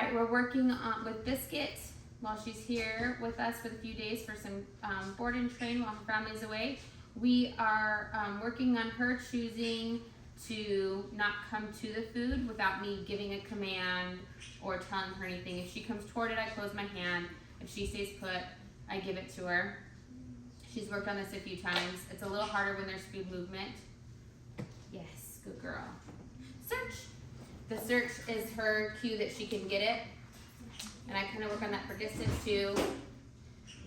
right, we're working with Biscuit while she's here with us for a few days for some board and train while her family's away. We are working on her choosing to not come to the food without me giving a command or telling her anything. If she comes toward it, I close my hand. If she stays put, I give it to her. She's worked on this a few times. It's a little harder when there's speed movement. Yes, good girl. Search. The search is her cue that she can get it. And I kind of work on that for distance too.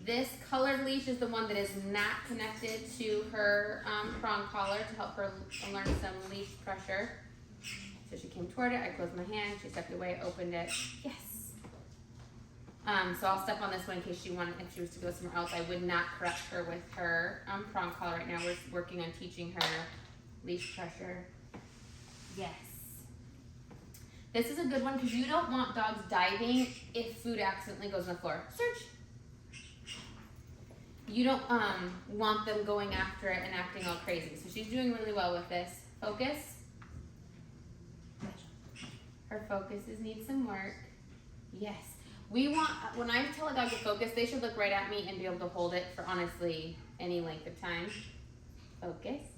This colored leash is the one that is not connected to her prong collar to help her learn some leash pressure. So she came toward it, I closed my hand, she stepped away, opened it. Yes. So I'll step on this one in case she wanted, if she was to go somewhere else. I would not correct her with her prong collar right now. We're working on teaching her leash pressure. Yes. This is a good one because you don't want dogs diving if food accidentally goes on the floor. Search. You don't want them going after it and acting all crazy. So she's doing really well with this. Focus. Her focuses need some work. Yes. We want, when I tell a dog to focus, they should look right at me and be able to hold it for honestly any length of time. Focus.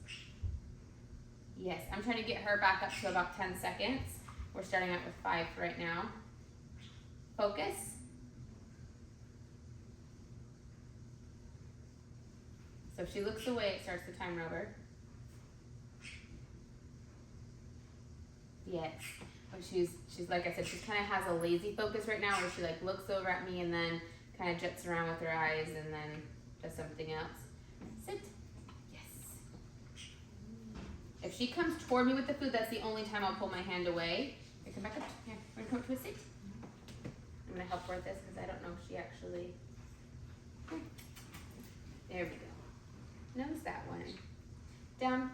Yes, I'm trying to get her back up to about 10 seconds. We're starting out with 5 right now. Focus. So if she looks away, it starts the timer over. Yes. But she's like I said, she kind of has a lazy focus right now where she like looks over at me and then kind of jets around with her eyes and then does something else. Sit. Yes. If she comes toward me with the food, that's the only time I'll pull my hand away. Here, come back up. Here, we're gonna come to a sit. I'm gonna help her with this because I don't know if she actually. Here. There we go. Nose that one. Down.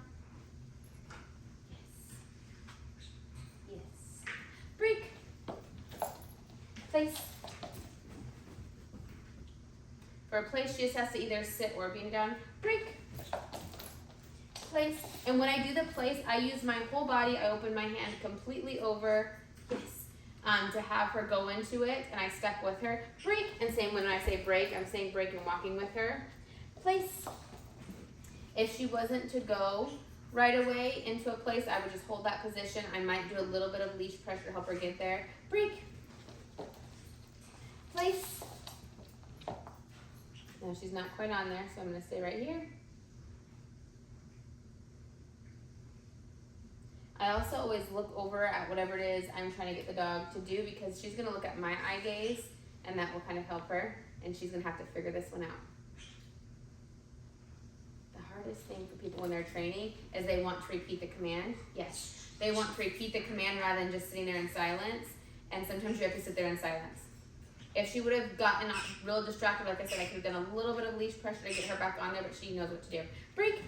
Break. Place. For a place, she just has to either sit or being down. Break. Place. And when I do the place, I use my whole body. I open my hand completely over. Yes. To have her go into it, and I step with her. Break. And same when I say break, I'm saying break and walking with her. Place. If she wasn't to go right away into a place, I would just hold that position. I might do a little bit of leash pressure to help her get there. Break. Place. Now she's not quite on there, so I'm gonna stay right here. I also always look over at whatever it is I'm trying to get the dog to do because she's gonna look at my eye gaze and that will kind of help her, and she's gonna have to figure this one out. Hardest thing for people when they're training is they want to repeat the command. Yes, they want to repeat the command rather than just sitting there in silence, and sometimes you have to sit there in silence. If she would have gotten real distracted, like I said, I could have done a little bit of leash pressure to get her back on there, but she knows what to do. Break.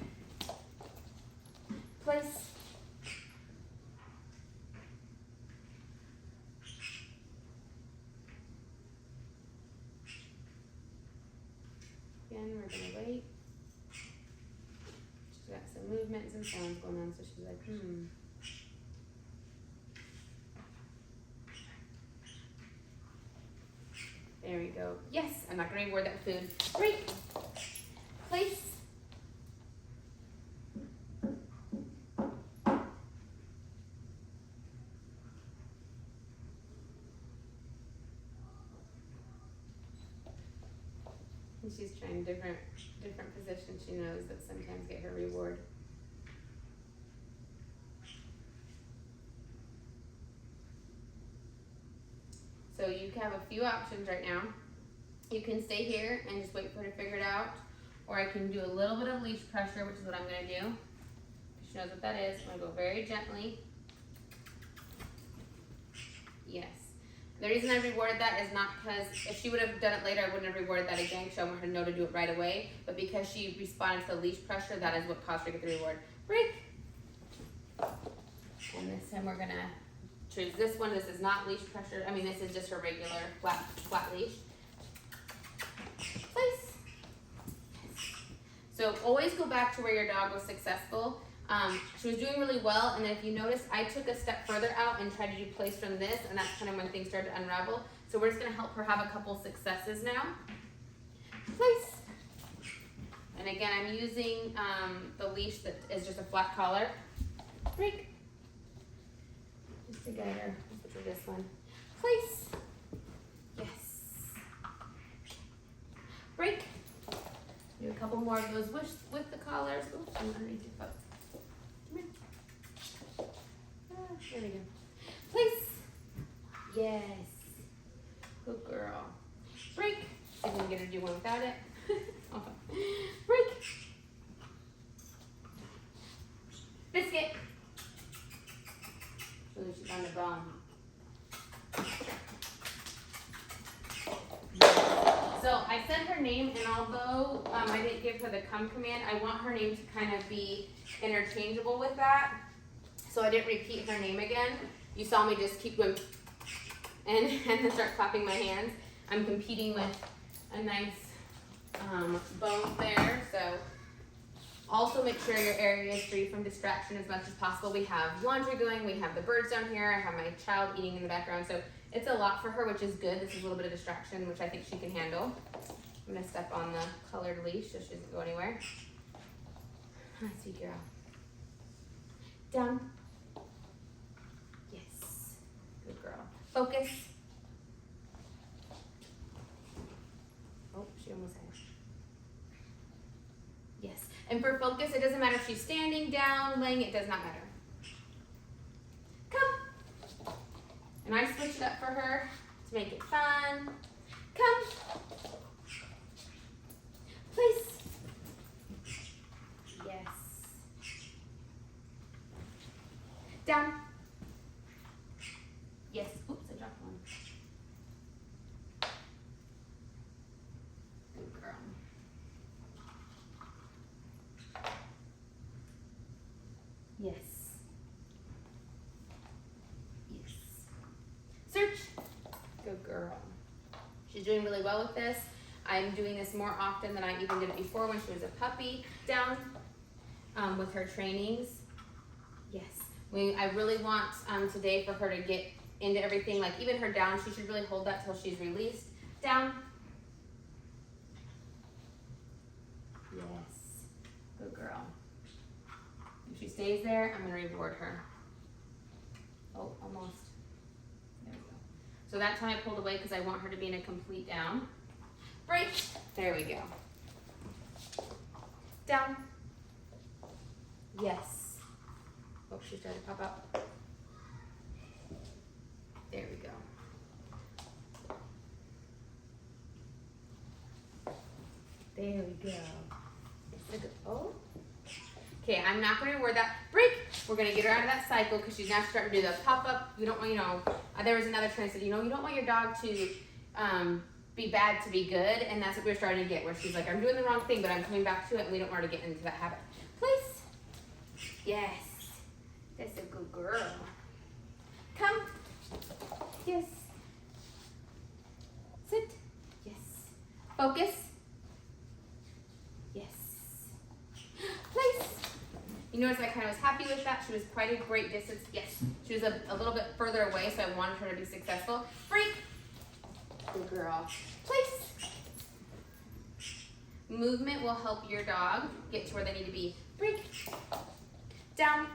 Place. Again, we're gonna wait. Got some movements and sounds going on, so she's like, There we go. Yes, I'm not gonna reward that food. Break. Place. And she's trying different positions she knows that sometimes get her reward. So you have a few options right now. You can stay here and just wait for her to figure it out, or I can do a little bit of leash pressure, which is what I'm gonna do. She knows what that is. I'm gonna go very gently. Yes. The reason I rewarded that is not because if she would have done it later, I wouldn't have rewarded that again because I want her to know to do it right away. But because she responded to the leash pressure, that is what caused her to get the reward. Break. And this time we're gonna choose this one. This is not leash pressure. I mean, this is just her regular flat leash. Place. So always go back to where your dog was successful. She was doing really well, and then if you notice, I took a step further out and tried to do place from this, and that's kind of when things started to unravel. So we're just gonna help her have a couple successes now. Place. And again, I'm using the leash that is just a flat collar. Break. Just to guide her. Let's switch this one. Place. Yes. Break. Do a couple more of those with the collars. Oops, I'm underneath your foot. Come here. There we go. Place. Yes. Good girl. Break. See if we can get her to do one without it. Break. Biscuit. Ooh, she's on the bone. So I said her name, and although I didn't give her the come command, I want her name to kind of be interchangeable with that. So I didn't repeat her name again. You saw me just keep going and then start clapping my hands. I'm competing with a nice bone there. So also make sure your area is free from distraction as much as possible. We have laundry going, we have the birds down here, I have my child eating in the background. So it's a lot for her, which is good. This is a little bit of distraction, which I think she can handle. I'm gonna step on the colored leash so she doesn't go anywhere. Let's see, girl. Down. Yes. Good girl. Focus. Oh, she almost had it. Yes. And for focus, it doesn't matter if she's standing, down, laying, it does not matter. Come. And I switched up for her to make it fun. Come. Place. Yes. Down. Yes. Oops, I dropped one. Good girl. Yes. Yes. Search. Good girl. She's doing really well with this. I'm doing this more often than I even did it before when she was a puppy. Down with her trainings. Yes. I really want today for her to get into everything, like even her down, she should really hold that till she's released. Down. Yes. Good girl. If she stays there, I'm going to reward her. Oh, almost. There we go. So that time I pulled away because I want her to be in a complete down. Break. There we go. Down. Yes. Oh, she's trying to pop out. There we go. There we go. Oh. Okay, I'm not going to reward that. Break. We're going to get her out of that cycle because she's now starting to do the pop-up. You don't want, there was another trainer that said, you don't want your dog to be bad to be good, and that's what we're starting to get, where she's like, I'm doing the wrong thing, but I'm coming back to it, and we don't want her to get into that habit. Place. Yes. That's a good girl. Come. Yes. Sit. Yes. Focus. Yes. Place. You notice I kind of was happy with that. She was quite a great distance. Yes. She was a little bit further away, so I wanted her to be successful. Freak. Good girl. Place. Movement will help your dog get to where they need to be. Break. Down.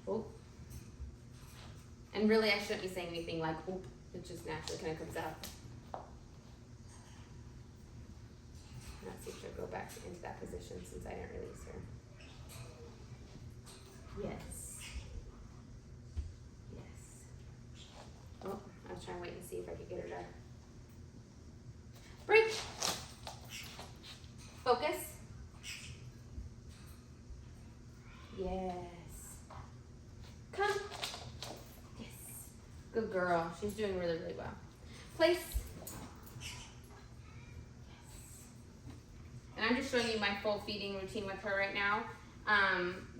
Oh. And really, I shouldn't be saying anything like, oop. It just naturally kind of comes out. Let's see if she'll go back into that position since I didn't release her. Yes. Yes. Oh, I was trying to wait and see if I could get her to break. Focus. Yes. Come. Yes. Good girl. She's doing really, really well. Place. Yes. And I'm just showing you my full feeding routine with her right now.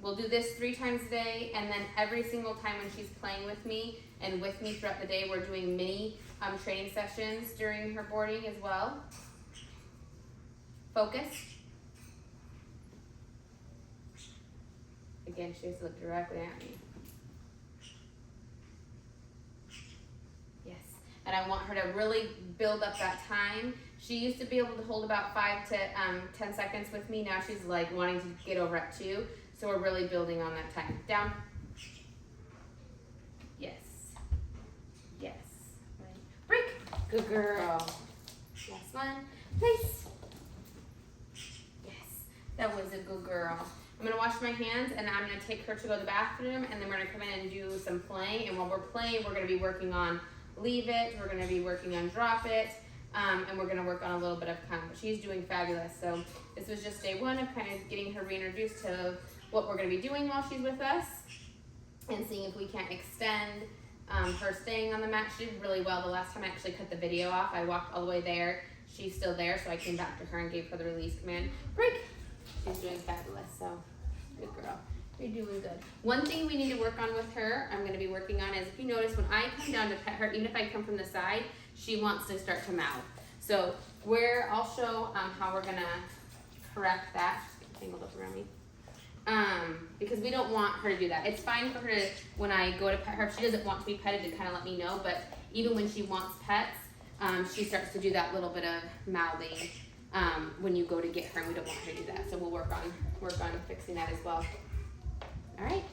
We'll do this 3 times a day, and then every single time when she's playing with me and with me throughout the day, we're doing mini training sessions during her boarding as well. Focus. Again, she has to look directly at me. Yes, and I want her to really build up that time. She used to be able to hold about 5 to 10 seconds with me. Now she's like wanting to get over at 2. So we're really building on that time. Down. Yes. Yes. Right. Break. Good girl. Last one. Place. Yes. That was a good girl. I'm gonna wash my hands and I'm gonna take her to go to the bathroom and then we're gonna come in and do some playing. And while we're playing, we're gonna be working on leave it. We're gonna be working on drop it. And we're gonna work on a little bit of come. But she's doing fabulous. So this was just day 1 of kind of getting her reintroduced to what we're gonna be doing while she's with us and seeing if we can't extend her staying on the mat. She did really well. The last time I actually cut the video off, I walked all the way there. She's still there, so I came back to her and gave her the release command. Break. She's doing fabulous, so good girl. You're doing good. One thing we need to work on with her, I'm gonna be working on is, if you notice, when I come down to pet her, even if I come from the side, she wants to start to mouth. So I'll show how we're gonna correct that. Just get tangled up around me. Because we don't want her to do that. It's fine for her to, when I go to pet her, if she doesn't want to be petted, to kind of let me know, but even when she wants pets, she starts to do that little bit of mouthing when you go to get her, and we don't want her to do that. So we'll work on fixing that as well. All right.